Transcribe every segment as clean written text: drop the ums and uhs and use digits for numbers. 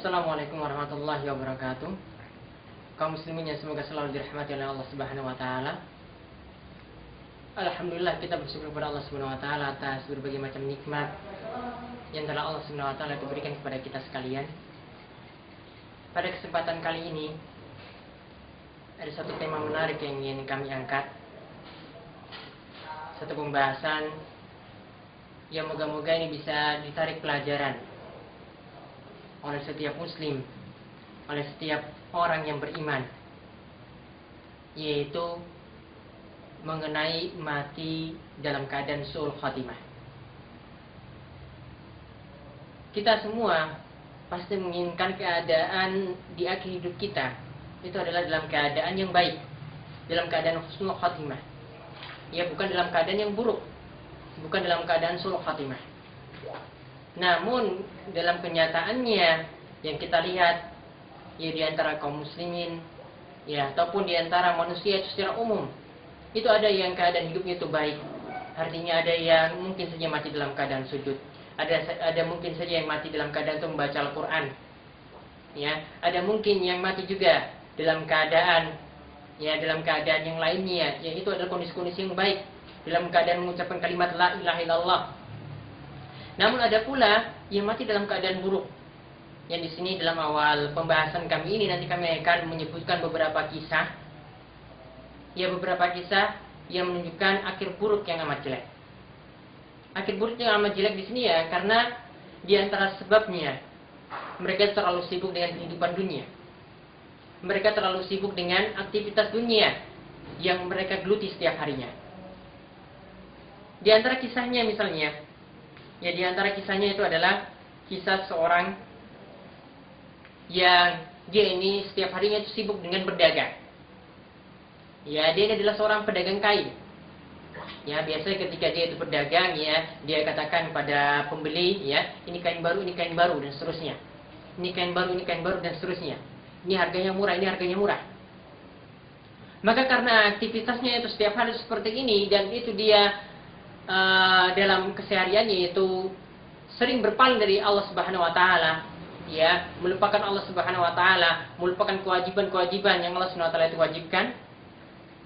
Assalamualaikum warahmatullahi wabarakatuh. Kaum muslimin yang semoga selalu dirahmati oleh Allah Subhanahu wa taala. Alhamdulillah, kita bersyukur kepada Allah Subhanahu wa taala atas berbagai macam nikmat yang telah Allah Subhanahu wa taala berikan kepada kita sekalian. Pada kesempatan kali ini ada satu tema menarik yang ingin kami angkat. Satu pembahasan yang moga-moga ini bisa ditarik pelajaran oleh setiap muslim, oleh setiap orang yang beriman, yaitu mengenai mati dalam keadaan su'ul khatimah. Kita semua pasti menginginkan keadaan di akhir hidup kita itu adalah dalam keadaan yang baik, dalam keadaan husnul khatimah. Ya, bukan dalam keadaan yang buruk, bukan dalam keadaan su'ul khatimah. Namun dalam kenyataannya yang kita lihat, ya di antara kaum muslimin, ya ataupun di antara manusia itu secara umum, itu ada yang keadaan hidupnya itu baik. Artinya ada yang mungkin saja mati dalam keadaan sujud, ada mungkin saja yang mati dalam keadaan itu membaca Al-Quran, ya ada mungkin yang mati juga dalam keadaan yang lainnya, ya itu adalah kondisi-kondisi yang baik, dalam keadaan mengucapkan kalimat la ilaha illallah. Namun ada pula yang mati dalam keadaan buruk. Yang di sini dalam awal pembahasan kami ini nanti kami akan menyebutkan beberapa kisah. Ya, beberapa kisah yang menunjukkan akhir buruk yang amat jelek. Akhir buruk yang amat jelek di sini ya karena di antara sebabnya mereka terlalu sibuk dengan kehidupan dunia. Mereka terlalu sibuk dengan aktivitas dunia yang mereka geluti setiap harinya. Di antara kisahnya misalnya, ya di antara kisahnya itu adalah kisah seorang yang dia ini setiap harinya itu sibuk dengan berdagang. Ya, dia ini adalah seorang pedagang kain. Ya, biasanya ketika dia itu berdagang, ya dia katakan pada pembeli, ya ini kain baru, dan seterusnya. Ini kain baru, dan seterusnya. Ini harganya murah, ini harganya murah. Maka karena aktivitasnya itu setiap hari seperti ini, dan itu dia dalam kesehariannya itu sering berpaling dari Allah Subhanahu wa taala, ya, melupakan Allah Subhanahu wa taala, melupakan kewajiban-kewajiban yang Allah Subhanahu wa taala itu wajibkan.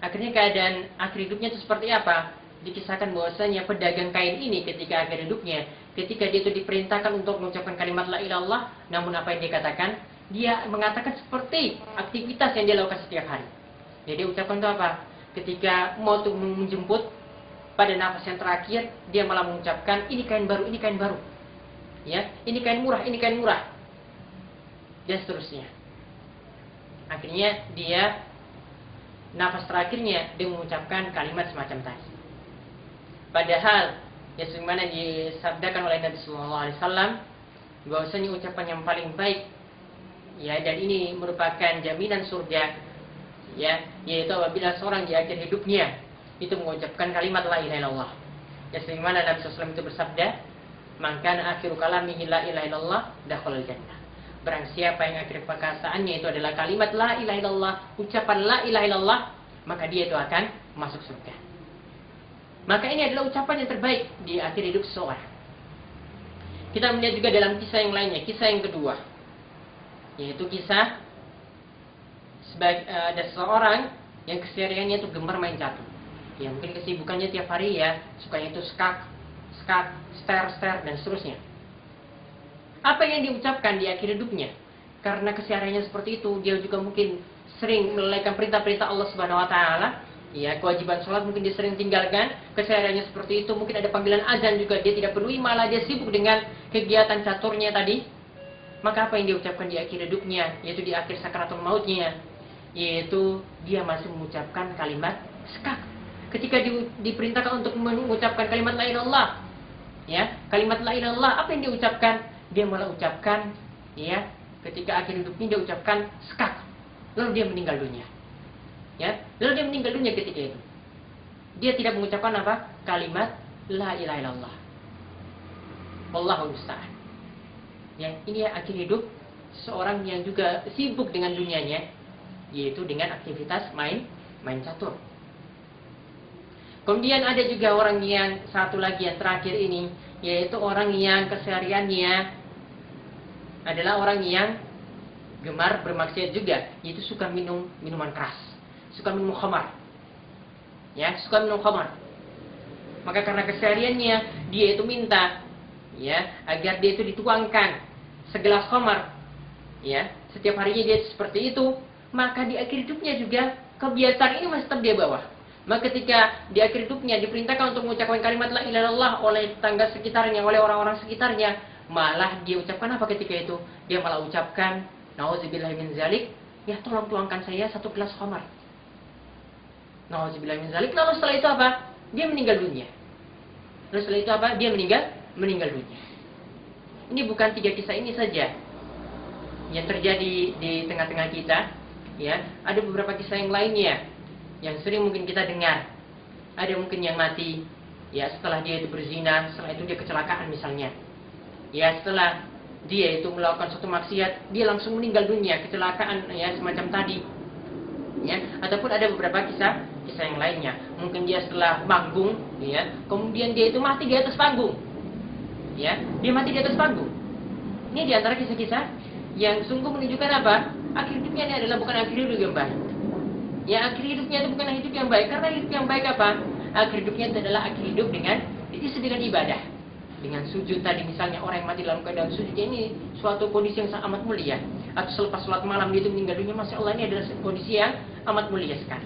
Akhirnya keadaan akhir hidupnya itu seperti apa? Dikisahkan bahwasanya pedagang kain ini ketika akhir hidupnya, ketika dia itu diperintahkan untuk mengucapkan kalimat la ilaha illallah, namun apa yang dia katakan? Dia mengatakan seperti aktivitas yang dia lakukan setiap hari. Jadi ucapan itu apa? Ketika mau untuk menjemput, pada nafas yang terakhir dia malah mengucapkan ini kain baru, ya ini kain murah, dan seterusnya. Akhirnya dia nafas terakhirnya dia mengucapkan kalimat semacam tadi. Padahal ya sebagaimana disabdakan oleh Nabi Sallallahu Alaihi Wasallam bahwasanya ucapan yang paling baik, ya dan ini merupakan jaminan surga, ya yaitu apabila seorang di akhir hidupnya itu mengucapkan kalimat la ilaha illallah. Ya sebagaimana Nabi SAW itu bersabda, "Man kana akhiru kalamihi la ilaha illallah dakhalal jannah." Barang siapa yang akhir perkataannya itu adalah kalimat la ilaha illallah, ucapan la ilaha illallah, maka dia itu akan masuk surga. Maka ini adalah ucapan yang terbaik di akhir hidup seseorang. Kita melihat juga dalam kisah yang lainnya, kisah yang kedua, yaitu kisah ada seseorang yang kesehariannya itu gemar main catur. Ya mungkin kesibukannya tiap hari ya sukanya itu skak, ster dan seterusnya. Apa yang diucapkan di akhir hidupnya? Karena kesehariannya seperti itu, dia juga mungkin sering melalaikan perintah-perintah Allah Subhanahu wa taala. Ya, kewajiban sholat mungkin dia sering tinggalkan. Kesehariannya seperti itu, mungkin ada panggilan azan juga dia tidak peduli, malah dia sibuk dengan kegiatan caturnya tadi. Maka apa yang diucapkan di akhir hidupnya, yaitu di akhir sakaratul mautnya, yaitu dia masih mengucapkan kalimat skak. Ketika diperintahkan untuk mengucapkan kalimat la ilaha illallah, ya kalimat la ilaha illallah, apa yang diucapkan? Dia malah ucapkan, ya ketika akhir hidupnya dia ucapkan skak, lalu dia meninggal dunia, ya lalu dia meninggal dunia ketika itu. Dia tidak mengucapkan apa? Kalimat la ilaha illallah. Wallahu musta'an. Ya ini ya akhir hidup seorang yang juga sibuk dengan dunianya, yaitu dengan aktivitas main catur. Kemudian ada juga orang yang satu lagi yang terakhir ini, yaitu orang yang kesehariannya adalah orang yang gemar bermaksiat juga, yaitu suka minum minuman keras, suka minum khamar. Ya, suka minum khamar. Maka karena kesehariannya dia itu minta, ya, agar dia itu dituangkan segelas khamar, ya, setiap harinya dia seperti itu, maka di akhir hidupnya juga kebiasaan ini masih tetap dia bawa. Maka ketika di akhir hidupnya diperintahkan untuk mengucapkan kalimat la ilaha illallah oleh tetangga sekitarnya, oleh orang-orang sekitarnya, malah dia ucapkan apa ketika itu? Dia malah ucapkan, nauzubillahi min zalik, ya tolong tuangkan saya satu gelas khamar. Nauzubillahi min zalik. Lalu setelah itu apa? Dia meninggal dunia. Lalu setelah itu apa? Dia meninggal dunia. Ini bukan 3 kisah ini saja yang terjadi di tengah-tengah kita, ya. Ada beberapa kisah yang lainnya yang sering mungkin kita dengar. Ada mungkin yang mati, ya, setelah dia itu berzina, setelah itu dia kecelakaan misalnya. Ya, setelah dia itu melakukan suatu maksiat, dia langsung meninggal dunia, kecelakaan, ya, semacam tadi. Ya, ataupun ada beberapa kisah yang lainnya. Mungkin dia setelah manggung, ya, kemudian dia itu mati di atas panggung. Ya, dia mati di atas panggung. Ini di antara kisah-kisah yang sungguh menunjukkan apa? Akhir hidupnya ini adalah bukan akhir hidup yang baik. Ya, akhir hidupnya itu bukan hidup yang baik. Karena hidup yang baik apa? Akhir hidupnya itu adalah akhir hidup dengan diisi dengan ibadah, dengan sujud tadi misalnya. Orang yang mati dalam keadaan sujudnya ini suatu kondisi yang sangat amat mulia. Atau selepas sholat malam dia itu meninggal dunia, masya Allah, ini adalah kondisi yang amat mulia sekali.